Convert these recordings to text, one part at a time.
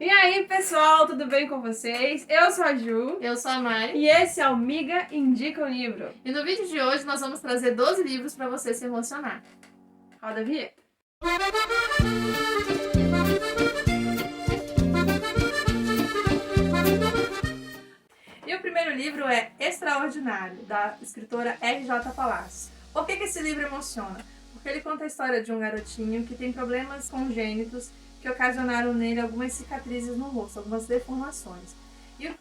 E aí, pessoal, tudo bem com vocês? Eu sou a Ju. Eu sou a Mari. E esse é o Miga Indica um Livro. E no vídeo de hoje nós vamos trazer 12 livros para você se emocionar. Roda a vinheta. E o primeiro livro é Extraordinário, da escritora R.J. Palacio. Por que esse livro emociona? Porque ele conta a história de um garotinho que tem problemas congênitos que ocasionaram nele algumas cicatrizes no rosto, algumas deformações. E o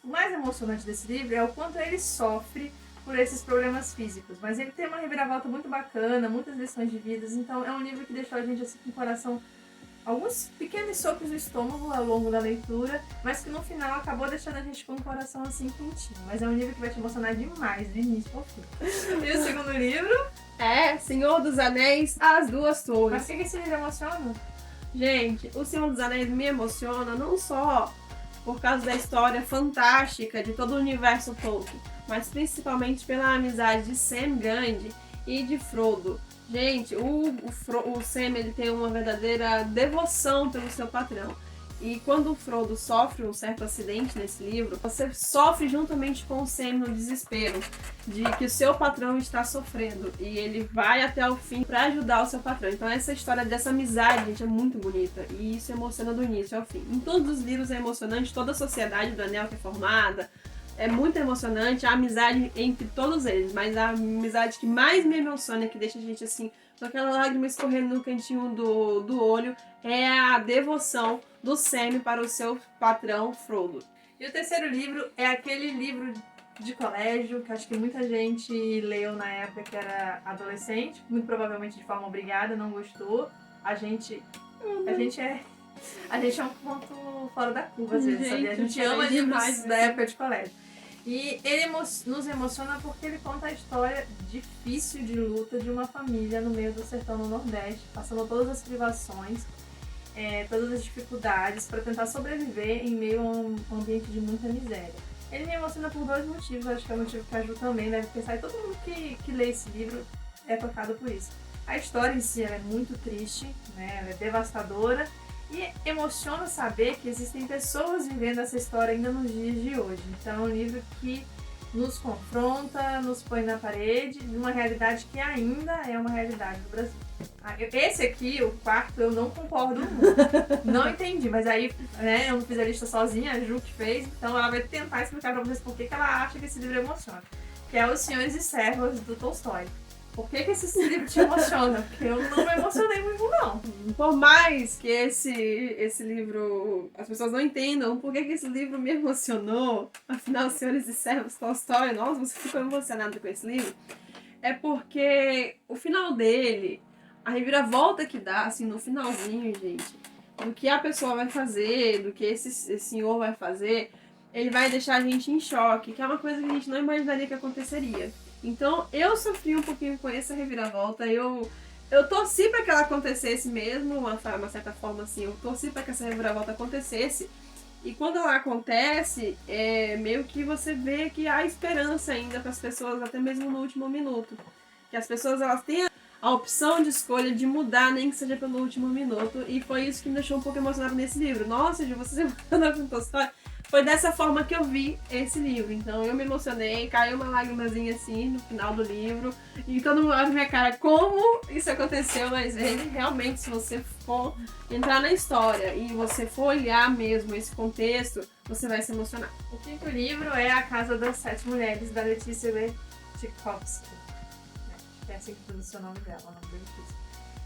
mais emocionante desse livro é o quanto ele sofre por esses problemas físicos. Mas ele tem uma reviravolta muito bacana, muitas lições de vida. Então é um livro que deixou a gente assim com o coração, alguns pequenos socos no estômago ao longo da leitura, mas que no final acabou deixando a gente com o coração assim quentinho. Mas é um livro que vai te emocionar demais, do início ao fim. E o segundo livro? É Senhor dos Anéis, As Duas Torres. Mas o que esse livro emociona? Gente, o Senhor dos Anéis me emociona não só por causa da história fantástica de todo o universo Tolkien, mas principalmente pela amizade de Sam Gandhi e de Frodo. Gente, o Sam ele tem uma verdadeira devoção pelo seu patrão. E quando o Frodo sofre um certo acidente nesse livro, você sofre juntamente com o Sam no desespero de que o seu patrão está sofrendo. E ele vai até o fim para ajudar o seu patrão. Então essa história dessa amizade, gente, é muito bonita. E isso emociona do início ao fim. Em todos os livros é emocionante, toda a sociedade do Anel que é formada. É muito emocionante a amizade entre todos eles. Mas a amizade que mais me emociona, que deixa a gente assim, com aquela lágrima escorrendo no cantinho do olho, é a devoção do Sam para o seu patrão Frodo. E o terceiro livro é aquele livro de colégio que acho que muita gente leu na época que era adolescente, muito provavelmente de forma obrigada, não gostou. A gente é um ponto fora da curva às vezes, sabia? A gente ama livros da época de colégio. E ele nos emociona porque ele conta a história difícil de luta de uma família no meio do sertão no Nordeste, passando todas as privações, todas as dificuldades para tentar sobreviver em meio a um ambiente de muita miséria. Ele me emociona por dois motivos, acho que é o motivo que a Ju também deve pensar, e todo mundo que lê esse livro é tocado por isso. A história em si ela é muito triste, né? Ela é devastadora, e emociona saber que existem pessoas vivendo essa história ainda nos dias de hoje. Então é um livro que nos confronta, nos põe na parede de uma realidade que ainda é uma realidade do Brasil. Esse aqui, o quarto, eu não concordo muito. Não entendi, mas aí, né, eu não fiz a lista sozinha, a Ju que fez, então ela vai tentar explicar pra vocês por que ela acha que esse livro emociona. Que é Os Senhores e Servas, do Tolstói. Por que esse livro te emociona? Porque eu não me emocionei muito, não. Por mais que esse livro, as pessoas não entendam por que esse livro me emocionou, afinal, Senhores e Servos, Tolstói, nossa, você ficou emocionado com esse livro, é porque o final dele, a reviravolta que dá, assim, no finalzinho, gente, do que a pessoa vai fazer, do que esse senhor vai fazer, ele vai deixar a gente em choque, que é uma coisa que a gente não imaginaria que aconteceria. Então, eu sofri um pouquinho com essa reviravolta, eu torci para que ela acontecesse mesmo, uma certa forma assim, eu torci para que essa reviravolta acontecesse. E quando ela acontece, meio que você vê que há esperança ainda para as pessoas, até mesmo no último minuto. Que as pessoas elas têm a opção de escolha de mudar, nem que seja pelo último minuto. E foi isso que me deixou um pouco emocionado nesse livro. Nossa, Ju, você se emocionou com Tolstói? Foi dessa forma que eu vi esse livro. Então eu me emocionei, caiu uma lágrimazinha assim no final do livro. E todo mundo olha na minha cara, como isso aconteceu? Mas ele realmente, se você for entrar na história e você for olhar mesmo esse contexto, você vai se emocionar. O quinto livro é A Casa das Sete Mulheres, da Letícia Tchaikovsky. Acho que é assim que pronuncia o nome dela, o nome bem difícil.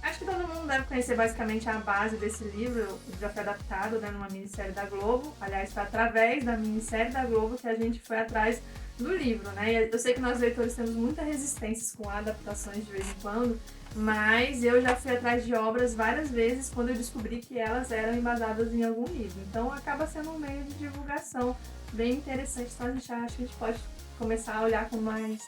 Acho que todo mundo deve conhecer basicamente a base desse livro, já foi adaptado, né, numa minissérie da Globo. Aliás, foi através da minissérie da Globo que a gente foi atrás do livro, né? E eu sei que nós leitores temos muita resistência com adaptações de vez em quando, mas eu já fui atrás de obras várias vezes quando eu descobri que elas eram embasadas em algum livro. Então acaba sendo um meio de divulgação bem interessante, então a gente acha que a gente pode começar a olhar com mais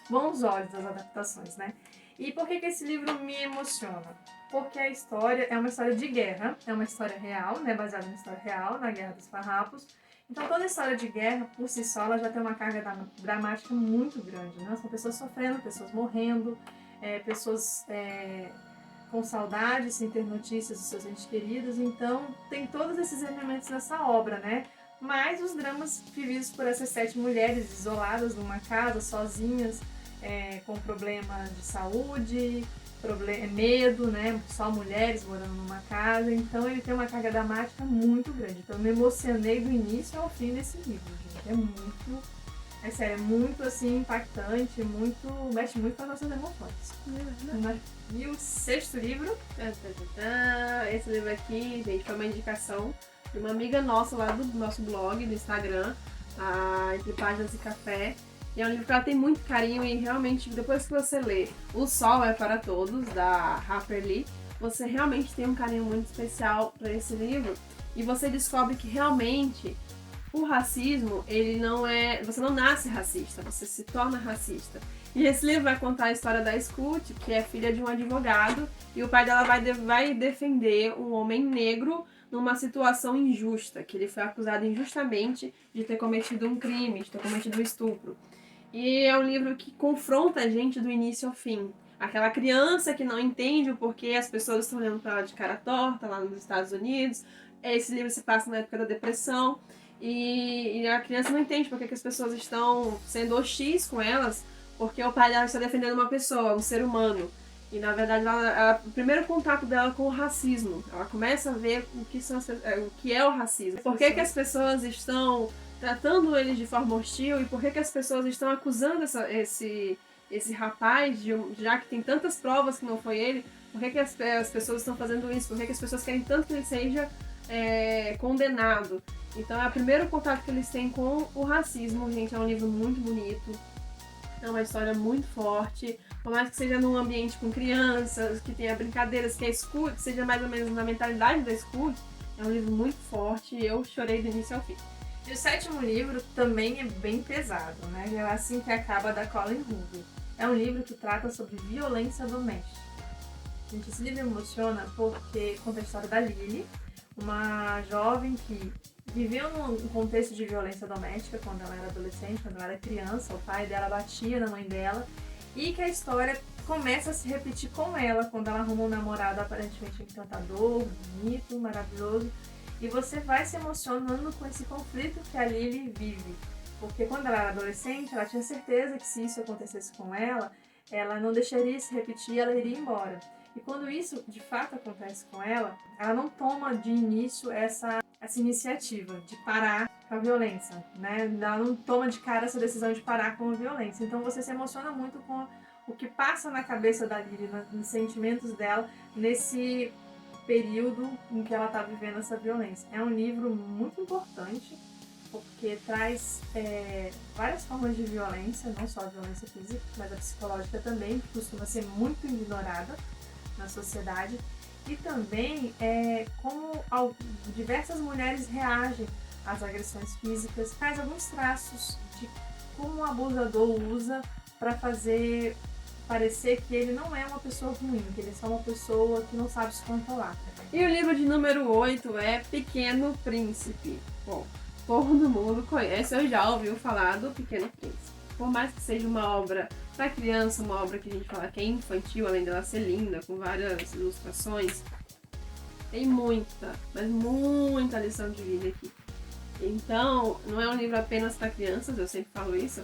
bons olhos as adaptações, né? E por que esse livro me emociona? Porque a história é uma história de guerra, é uma história real, né, baseada na história real, na Guerra dos Farrapos. Então toda história de guerra, por si só, ela já tem uma carga dramática muito grande, né? São pessoas sofrendo, pessoas morrendo, pessoas com saudade, sem ter notícias dos seus entes queridos. Então, tem todos esses elementos nessa obra, né? Mas os dramas vividos por essas 7 mulheres isoladas numa casa, sozinhas, com problemas de saúde, medo, né? Só mulheres morando numa casa. Então, ele tem uma carga dramática muito grande. Então, eu me emocionei do início ao fim desse livro, gente. É muito... É sério, é muito assim, impactante, mexe muito com as nossas emoções. E o 6º livro? Esse livro aqui, gente, foi uma indicação de uma amiga nossa lá do nosso blog, do Instagram, Entre Páginas e Café. E é um livro que ela tem muito carinho e realmente, depois que você lê O Sol é para Todos, da Harper Lee, você realmente tem um carinho muito especial para esse livro e você descobre que realmente o racismo, ele não é... Você não nasce racista, você se torna racista. E esse livro vai contar a história da Scout, que é filha de um advogado, e o pai dela vai defender um homem negro numa situação injusta, que ele foi acusado injustamente de ter cometido um crime, de ter cometido um estupro. E é um livro que confronta a gente do início ao fim. Aquela criança que não entende o porquê as pessoas estão olhando para ela de cara torta lá nos Estados Unidos. Esse livro se passa na época da depressão. E a criança não entende porque que as pessoas estão sendo hostis com elas, porque o pai dela está defendendo uma pessoa, um ser humano. E na verdade o primeiro contato dela com o racismo, ela começa a ver o que é o racismo. Por que as pessoas estão tratando eles de forma hostil e por que as pessoas estão acusando esse rapaz, já que tem tantas provas que não foi ele, por que as pessoas estão fazendo isso, por que as pessoas querem tanto que ele seja condenado. Então é o primeiro contato que eles têm com o racismo, gente. É um livro muito bonito, é uma história muito forte, por mais que seja num ambiente com crianças, que tenha brincadeiras, que a Scout seja mais ou menos na mentalidade da Scout, é um livro muito forte e eu chorei do início ao fim. E o 7º livro também é bem pesado, né? É Assim que Acaba, da Colleen Hoover. É um livro que trata sobre violência doméstica. Gente, esse livro emociona porque conta a história da Lily, uma jovem que viveu num contexto de violência doméstica quando ela era adolescente, quando ela era criança. O pai dela batia na mãe dela e que a história começa a se repetir com ela quando ela arruma um namorado aparentemente encantador, bonito, maravilhoso. E você vai se emocionando com esse conflito que a Lily vive. Porque quando ela era adolescente, ela tinha certeza que se isso acontecesse com ela não deixaria se repetir, ela iria embora. E quando isso de fato acontece com ela não toma de início essa iniciativa de parar com a violência, né? Ela não toma de cara essa decisão de parar com a violência. Então você se emociona muito com o que passa na cabeça da Lily, nos sentimentos dela, nesse período em que ela está vivendo essa violência. É um livro muito importante, porque traz várias formas de violência, não só a violência física, mas a psicológica também, que costuma ser muito ignorada na sociedade. E também como diversas mulheres reagem às agressões físicas, traz alguns traços de como o abusador usa para fazer parecer que ele não é uma pessoa ruim, que ele é só uma pessoa que não sabe se controlar. E o livro de número 8 é Pequeno Príncipe. Bom, todo mundo conhece, eu já ouviu falar do Pequeno Príncipe. Por mais que seja uma obra para criança, uma obra que a gente fala que é infantil, além dela ser linda, com várias ilustrações, tem muita, mas muita lição de vida aqui. Então, não é um livro apenas para crianças, eu sempre falo isso,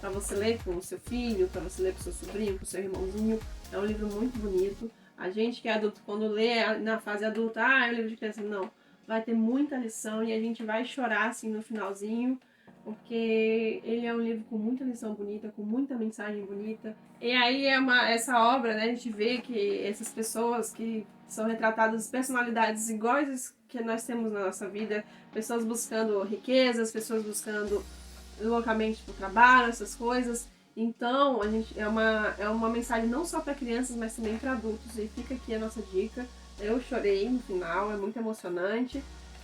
para você ler com o seu filho, para você ler com o seu sobrinho, com o seu irmãozinho. É um livro muito bonito. A gente que é adulto, quando lê na fase adulta, é um livro de criança, não. Vai ter muita lição e a gente vai chorar assim no finalzinho, porque ele é um livro com muita lição bonita, com muita mensagem bonita. E aí essa obra, né, a gente vê que essas pessoas que são retratadas, personalidades iguais que nós temos na nossa vida, pessoas buscando riquezas, pessoas buscando localmente para o trabalho, essas coisas. Então, é uma mensagem não só para crianças, mas também para adultos. E fica aqui a nossa dica. Eu chorei no final, é muito emocionante.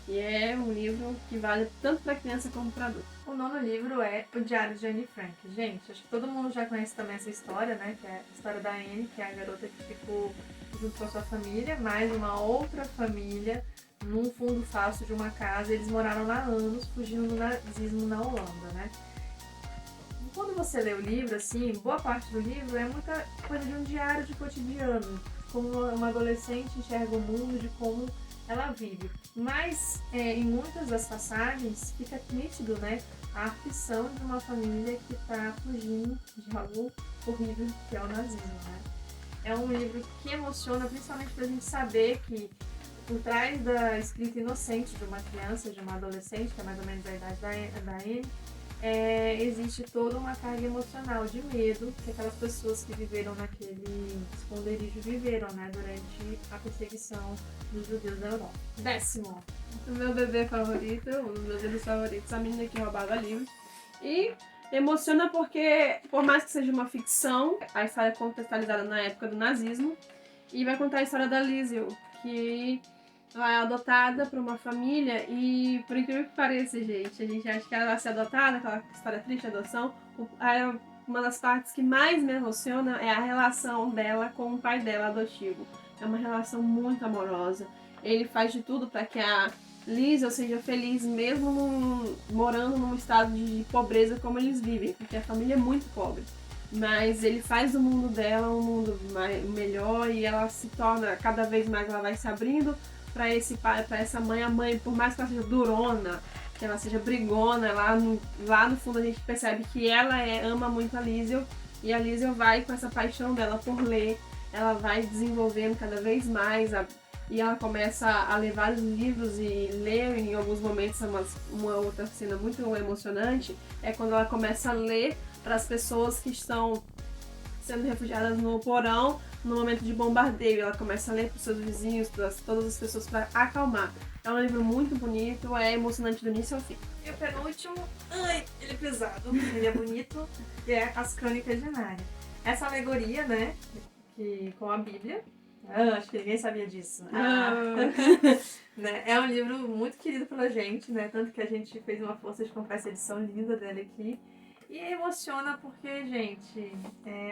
E é um livro que vale tanto para criança como para adulto. O 9º livro é O Diário de Anne Frank. Gente, acho que todo mundo já conhece também essa história, né? Que é a história da Anne, que é a garota que ficou junto com a sua família, mais uma outra família, num fundo falso de uma casa. Eles moraram lá há anos, fugindo do nazismo na Holanda, né? Quando você lê o livro, assim, boa parte do livro é muita coisa de um diário de cotidiano. como uma adolescente enxerga o mundo, de como ela vive. Mas em muitas das passagens fica nítido, né, a aflição de uma família que está fugindo de algo horrível que é o nazismo, né? É um livro que emociona, principalmente para a gente saber que por trás da escrita inocente de uma criança, de uma adolescente, que é mais ou menos a idade da Anne, existe toda uma carga emocional de medo que aquelas pessoas que viveram naquele esconderijo viveram, né, durante a perseguição dos judeus da Europa. 10º. O meu bebê favorito, um dos meus livros favoritos, a menina que roubava livros. E emociona porque, por mais que seja uma ficção, a história é contextualizada na época do nazismo e vai contar a história da Liesl, que ela é adotada por uma família e, por incrível que pareça, gente, a gente acha que ela vai ser adotada, aquela história triste de adoção. Uma das partes que mais me emociona é a relação dela com o pai dela adotivo. É uma relação muito amorosa. Ele faz de tudo para que a Liesl seja feliz, mesmo morando num estado de pobreza como eles vivem, porque a família é muito pobre. Mas ele faz do mundo dela um mundo melhor e ela se torna, cada vez mais ela vai se abrindo para esse pai, para essa mãe. A mãe, por mais que ela seja durona, que ela seja brigona, lá no fundo a gente percebe que ela ama muito a Liesl, e a Liesl vai com essa paixão dela por ler, ela vai desenvolvendo cada vez mais, e ela começa a ler vários livros e ler em alguns momentos. Uma outra cena muito emocionante é quando ela começa a ler para as pessoas que estão sendo refugiadas no porão no momento de bombardeio. Ela começa a ler para os seus vizinhos, para todas as pessoas, para acalmar. É um livro muito bonito, é emocionante do início ao fim. E o penúltimo, ele é pesado, ele é bonito, que é As Crônicas de Nárnia. Essa alegoria, né, com a Bíblia, acho que ninguém sabia disso. Né, é um livro muito querido pela gente, né, tanto que a gente fez uma força de comprar essa edição linda dele aqui. E emociona porque, gente,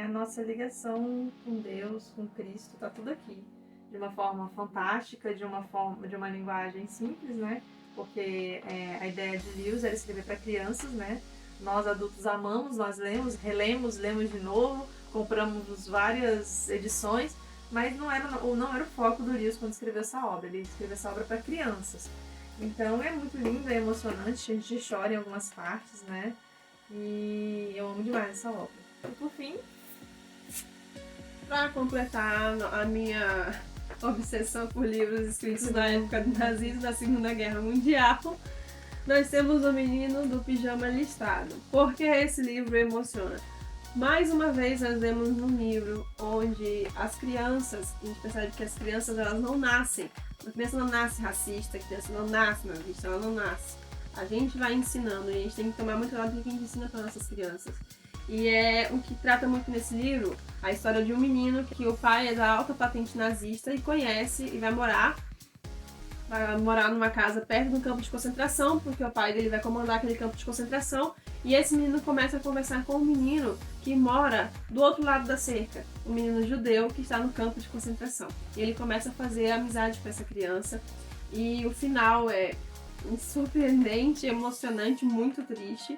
a nossa ligação com Deus, com Cristo, tá tudo aqui. De uma forma fantástica, de uma linguagem simples, né? Porque a ideia de Lewis era escrever para crianças, né? Nós adultos amamos, nós lemos, relemos, lemos de novo, compramos várias edições, mas não era o foco do Lewis quando escreveu essa obra. Ele escreveu essa obra para crianças. Então é muito lindo, é emocionante, a gente chora em algumas partes, né? E eu amo demais essa obra. E por fim, para completar a minha obsessão por livros escritos na época do nazismo, da Segunda Guerra Mundial, nós temos O Menino do Pijama Listrado. Por que esse livro emociona? Mais uma vez nós vemos num livro onde as crianças, a gente percebe que as crianças elas não nascem. A criança não nasce racista, a criança não nasce nazista, ela não nasce. A gente vai ensinando e a gente tem que tomar muito cuidado com o que a gente ensina para nossas crianças. E é o que trata muito nesse livro, a história de um menino que o pai é da alta patente nazista e conhece e vai morar numa casa perto do campo de concentração, porque o pai dele vai comandar aquele campo de concentração. E esse menino começa a conversar com um menino que mora do outro lado da cerca, um menino judeu que está no campo de concentração. E ele começa a fazer amizade com essa criança e o final é surpreendente, emocionante, muito triste.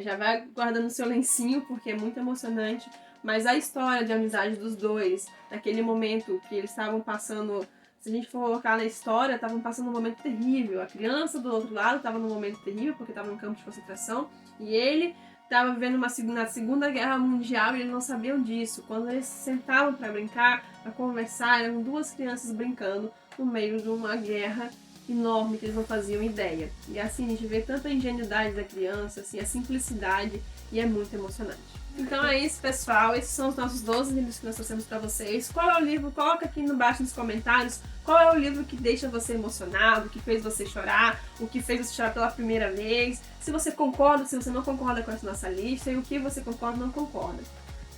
Já vai guardando seu lencinho porque é muito emocionante, mas a história de amizade dos dois, naquele momento que eles estavam passando, se a gente for colocar na história, estavam passando um momento terrível. A criança do outro lado estava num momento terrível porque estava no campo de concentração e ele estava vivendo na Segunda Guerra Mundial e eles não sabiam disso. Quando eles se sentavam para brincar, para conversar, eram duas crianças brincando no meio de uma guerra enorme que eles não faziam ideia. E assim, a gente vê tanta ingenuidade da criança, assim, a simplicidade, e é muito emocionante. Então é isso, pessoal. Esses são os nossos 12 livros que nós trouxemos para vocês. Qual é o livro? Coloca aqui embaixo nos comentários qual é o livro que deixa você emocionado, o que fez você chorar, o que fez você chorar pela primeira vez. Se você concorda, se você não concorda com essa nossa lista, e o que você concorda ou não concorda.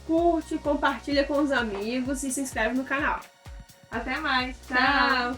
Curte, compartilha com os amigos e se inscreve no canal. Até mais. Tchau!